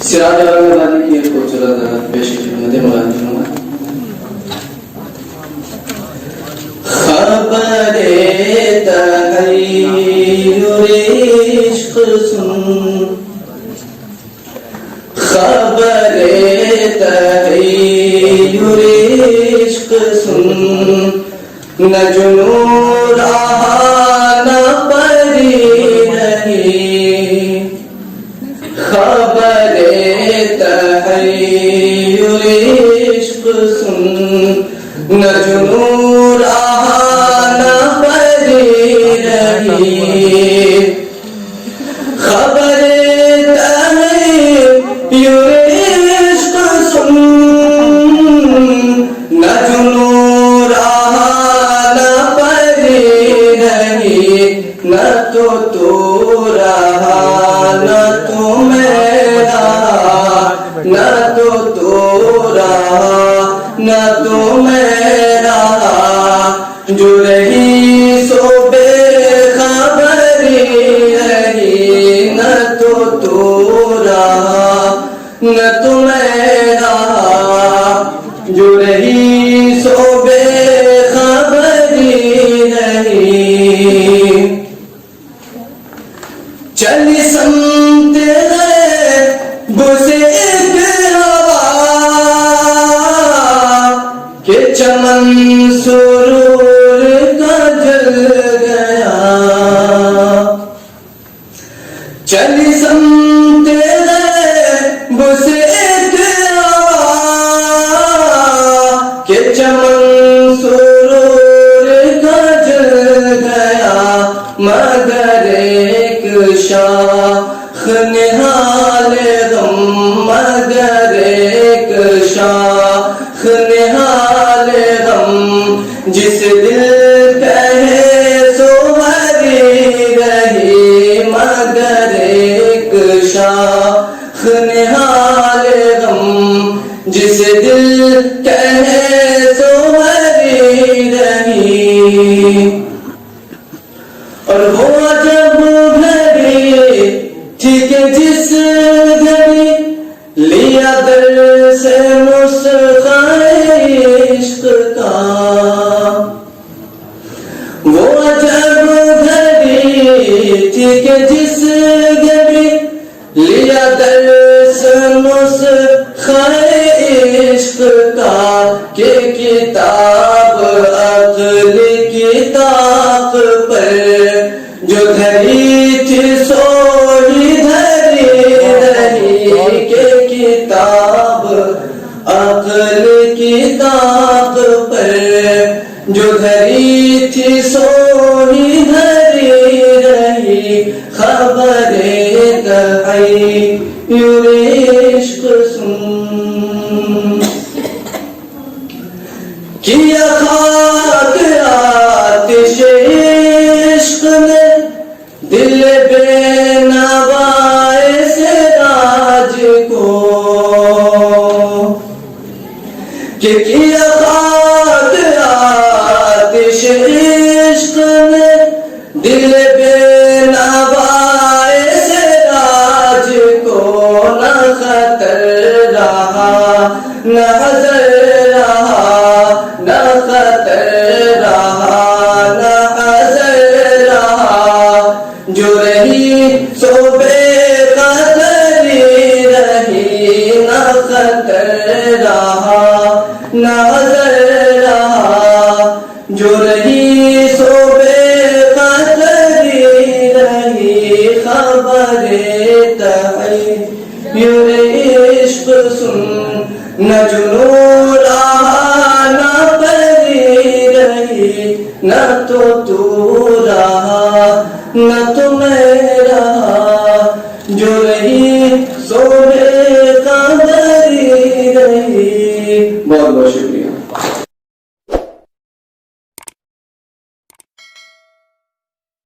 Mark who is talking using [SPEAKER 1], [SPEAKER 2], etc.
[SPEAKER 1] سراج اورنگ کی ایک خوبصورت پیش خدمت مولانا فرمائیں. خبر تحیر عشق سن، خبر تحیر عشق سن، نہ جنوں رہا نہ پری رہی. خبر تحیر عشق سن، نہ جنوں رہا نہ پری رہی. خبر تحیر عشق سن، نہ جنوں رہا نہ پری رہی. نہ تو رہا نہ تو میں رہا، نہ تو رہا نہ تو میں رہا. جو رہی سو بے خبری رہی. نہ تو رہا نہ تو میں رہا. جو رہی سو بے خبری رہی. چلی سمت غیب سے ایک ہوا کہ چمن سرور کا جل گیا. چلی سمت غیب سے ایک ہوا کہ چمن سرور کا جل گیا. مگر ایک شاخ نہال غم، مگر ایک شاخ نہال غم، جس دل کہے سو ہری رہی. مگر ایک شاخ نہال غم، جس دل کہے سو ہری رہی. اور ہوا جب گھڑی ٹھیک جس گھڑی لیا در سے نسخہ عشق کا. وہ جب گھڑی ٹھیک جس گھڑی لیا در سے نسخہ عشق کا. کہ کتاب عقل کی طاق پر جو دھری تھی سو ہی دھری رہی. کہ کتاب عقل کی طاق پر جو دھری تھی سو ہی دھری رہی. خبر تحیر عشق سن، کیا خاک آتش عشق نے دل بے نوائے سراج کو. کہ کیا خاک آتش عشق نے دل بے نوائے سراج کو. نہ خطر رہا نہ حذر رہا، نہ خطر رہا نہ حذر رہا. جو رہی سو بے خطری رہی. نہ خطر رہا نہ حذر رہا. جو رہی سو بے خطری رہی. خبر تحیر عشق سن، نہ جنوں رہا نہ پری رہی. نہ تو رہا نہ تو میں رہا. جو رہی سو